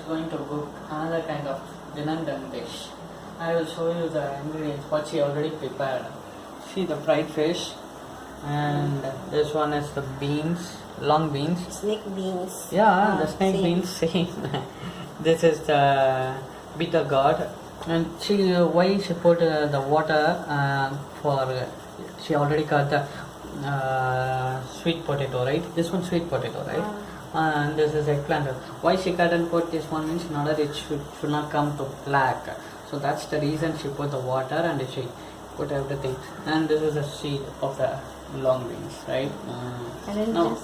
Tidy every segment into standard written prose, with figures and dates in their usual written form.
going to cook another kind of Denengdeng dish. I will show you the ingredients what she already prepared. See the fried fish, and this one is the beans, long beans. Snake beans. Yeah, the snake beans, same. This is the bitter gourd. And she, why she put the water she already cut the sweet potato, right? This one sweet potato, right? And this is eggplant. Why she cut and put this one means in order it should not come to black. So that's the reason she put the water and she put everything. And this is the seed of the long beans, right? And then now,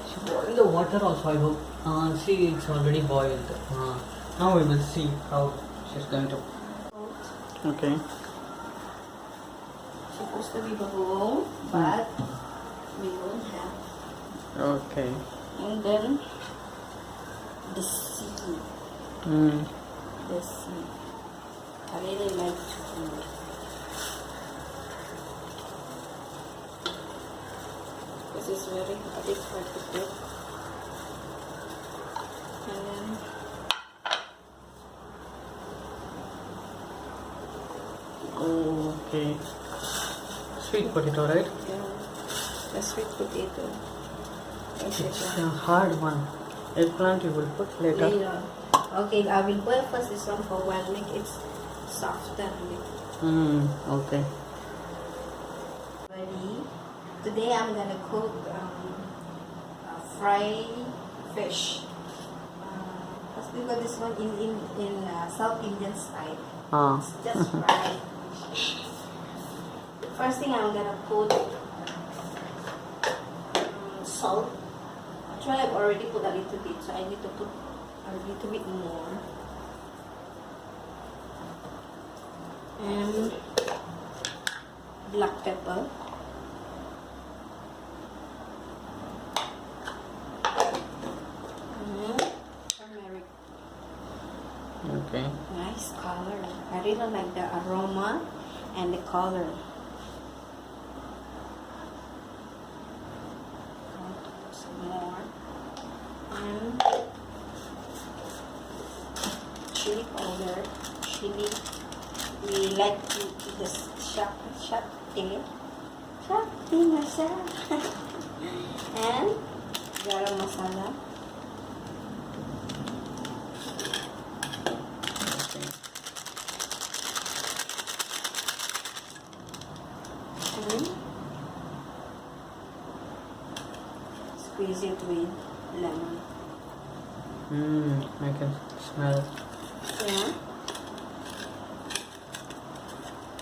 she boiled the water also, I hope. See, it's already boiled. Now we will see how she's going to. Okay. Supposed to be bagoong, but we won't have. Okay. And then the seed. The seed. I really like to eat. This is very hard to cook. And then Okay. Sweet potato, right? yeah, the sweet potato. It's a hard one. Eggplant you will put later. Later. Okay, I will boil first this one for a while, make it softer. Okay. Ready. Today I'm gonna cook fried fish. Because we got this one in South Indian style. It's just fried. First thing I'm gonna put salt. Actually, I've already put a little bit, so I need to put a little bit more. And black pepper. And turmeric. Okay. Nice color. I really like the aroma and the color. Some more. And chili powder. Chili. We like to eat the shakti masala. And garam masala. Squeeze it with lemon. I can smell. Yeah.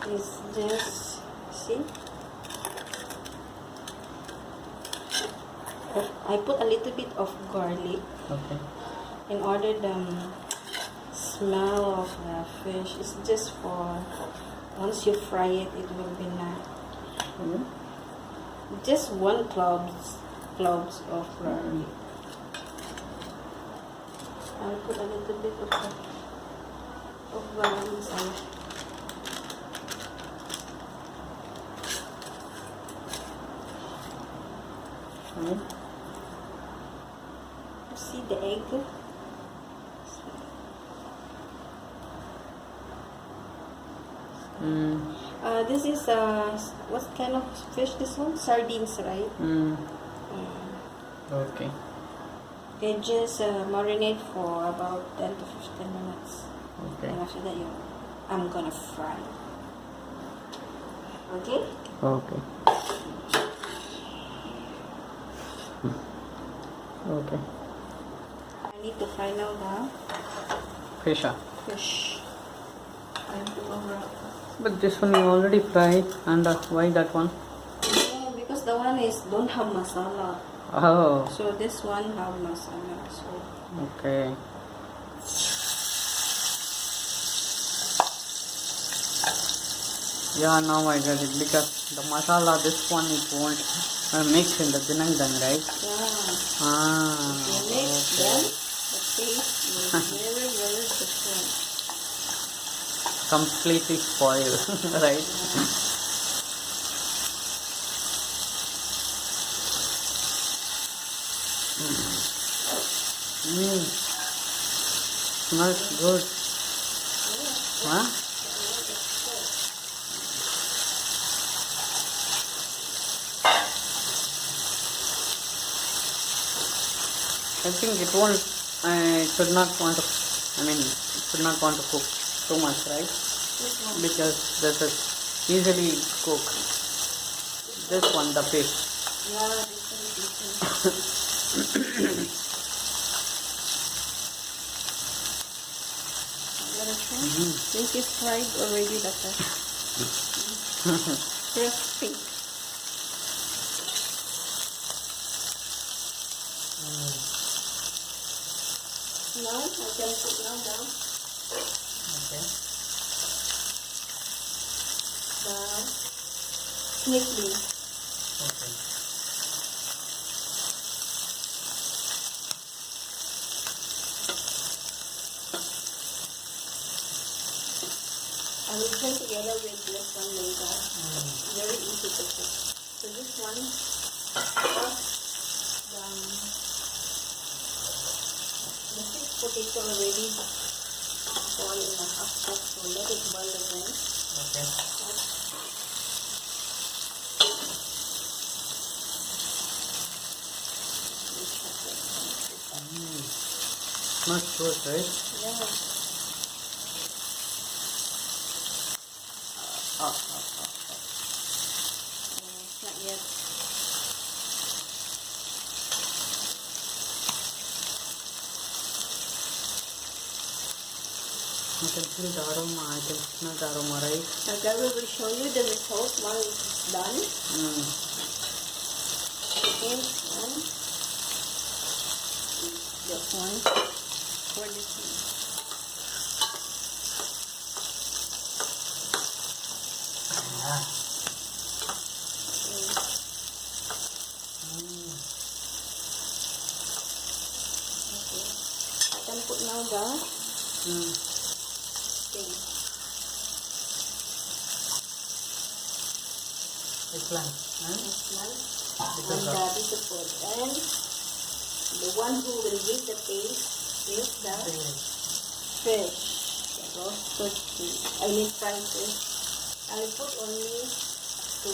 It's just, see? I put a little bit of garlic. Okay. In order the smell of the fish. It's just for, once you fry it, it will be nice. Just one cloves of garlic. I'll put a little bit of garlic inside. See the egg? This is what kind of fish this one? Sardines, right? Okay. They just marinate for about 10 to 15 minutes. Okay. And after that, I'm gonna fry. Okay? Okay. Okay. I need to fry now the Fish. fish. I do over. But this one you already fried, and why that one? No, because the one is don't have masala. Oh. So this one have masala. So Okay. Yeah, now I get it, because the masala, this one it won't mix in the Denengdeng, right? yeah. Ah. You mix them, the taste is very, very different. Completely spoiled, right? Smells good. Huh? I think it won't. I should not want to. I mean, should not want to cook too much, right? Because this is easily cooked. This one, the fish. Yeah, Think it's fried already, the fish. Crispy. Now I can put now down. Okay. Neatly. Okay. I will put together with this one later. Very easy to cook. So this one, the sweet potato already boiled in a half cup, so let it boil again. Okay. Smells good, right? Yeah. Not yet. I can feel the aroma. I can smell the aroma, right? Okay, we will show you the result once it's done. And this one for this one. I can put now the thing. Eggplant. Eggplant. And the beautiful. And the one who will give the taste is the fish. The roasted fish. I mean fried fish. I will put only 2.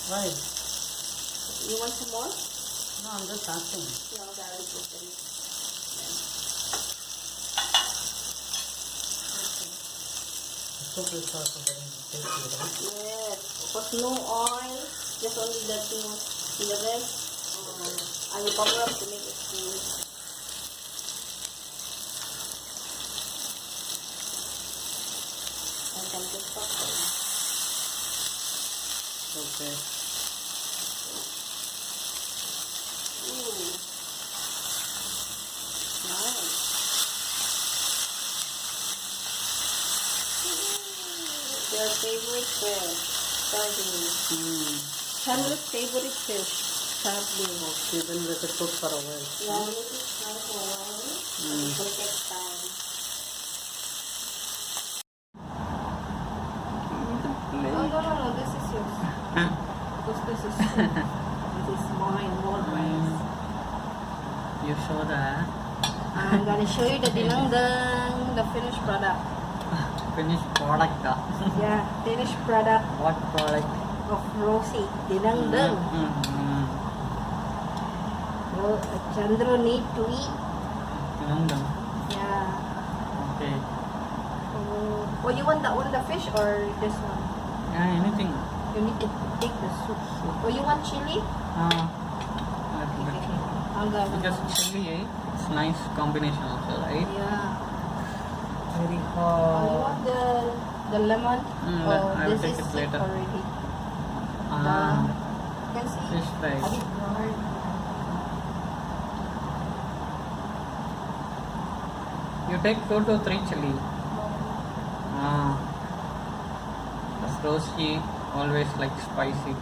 Why? You want some more? No, I'm just asking. No, I will put them. Soup is also very tasty, right? Yes, because no oil, just only the thing in the rest. I will cover up to make it smooth. I can just stop it. Okay. Nice. Your favorite fish, sardine. Chandler's favorite fish, sardine. Okay, then let it cook for a while. Yeah, let it fry for a while. It will take time. No, this is yours. Because this is mine, more rice. You show that. I'm gonna show you the Denengdeng, the finished product. Finished product. Yeah, finished product What product? of Rosie, Denengdeng. Well, Chandra need to eat. Denengdeng. Yeah. Okay. Oh, you want that one, the fish, or this one? Yeah, anything. You need to take the soup. Oh, you want chili? Little bit. I'm gonna. Because chili, it's nice combination also, right? Yeah. Very You hot. want the lemon? I will This take is it sweet later. already. You can see. Fish fry. A bit hard. You take 2 to 3 chili. Because Rosie always like spicy.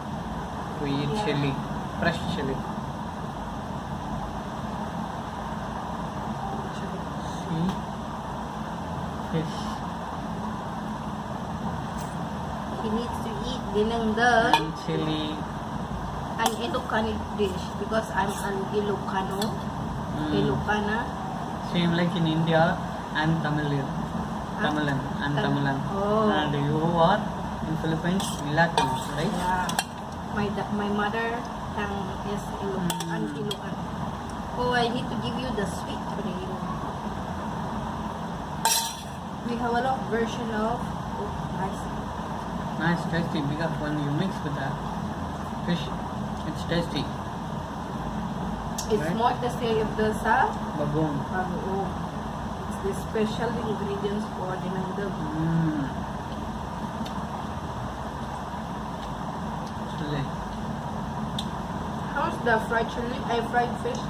We eat Yeah. chili, fresh chili. See? Fish. He needs to eat Denengdeng And chili. an Ilocano dish because I'm an Ilocano. Ilocana. Same like in India, I'm Tamilan. Tamilan. I'm Tamilan. Oh. And you are in Philippines, Ilocano, right? Yeah. My mother tongue is Ilocano. Oh, I need to give you the sweet today. We have a lot of version of nice. Nice, tasty, because when you mix with the fish, it's tasty. It's right? more tasty of the sa Bagoong. bagoong. It's the special ingredients for Denengdeng. Chili. How's the fried chili? Fried fish.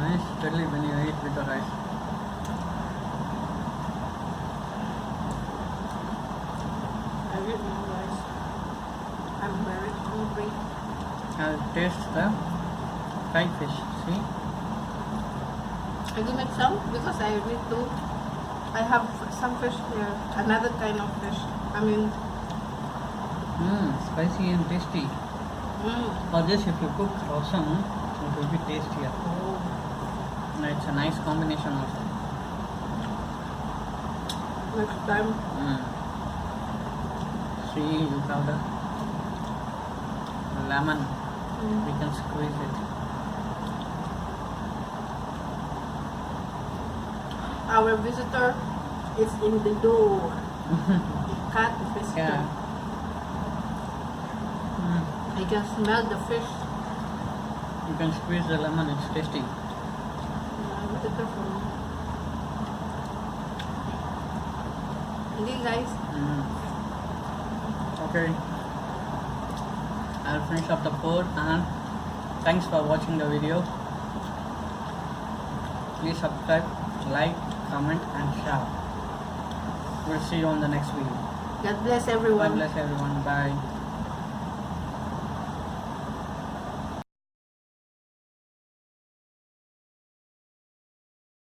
Nice chili when you eat with the rice. I didn't know, guys. I'm very hungry. I'll taste the fried fish. See? I give it some because I need to. I have some fish here. Another kind of fish. I mean, Spicy and tasty. For this, if you cook rasam, it will be tastier. And it's a nice combination also. next time. See, you have the lemon. We can squeeze it. Our visitor is in the door. Cat visitor. Yeah. I can smell the fish. You can squeeze the lemon, it's tasty. Visitor from. Okay, guys. Okay. I'll finish up the food and thanks for watching the video. Please subscribe, like, comment and share. We'll see you on the next video. God bless everyone. God bless everyone. Bye.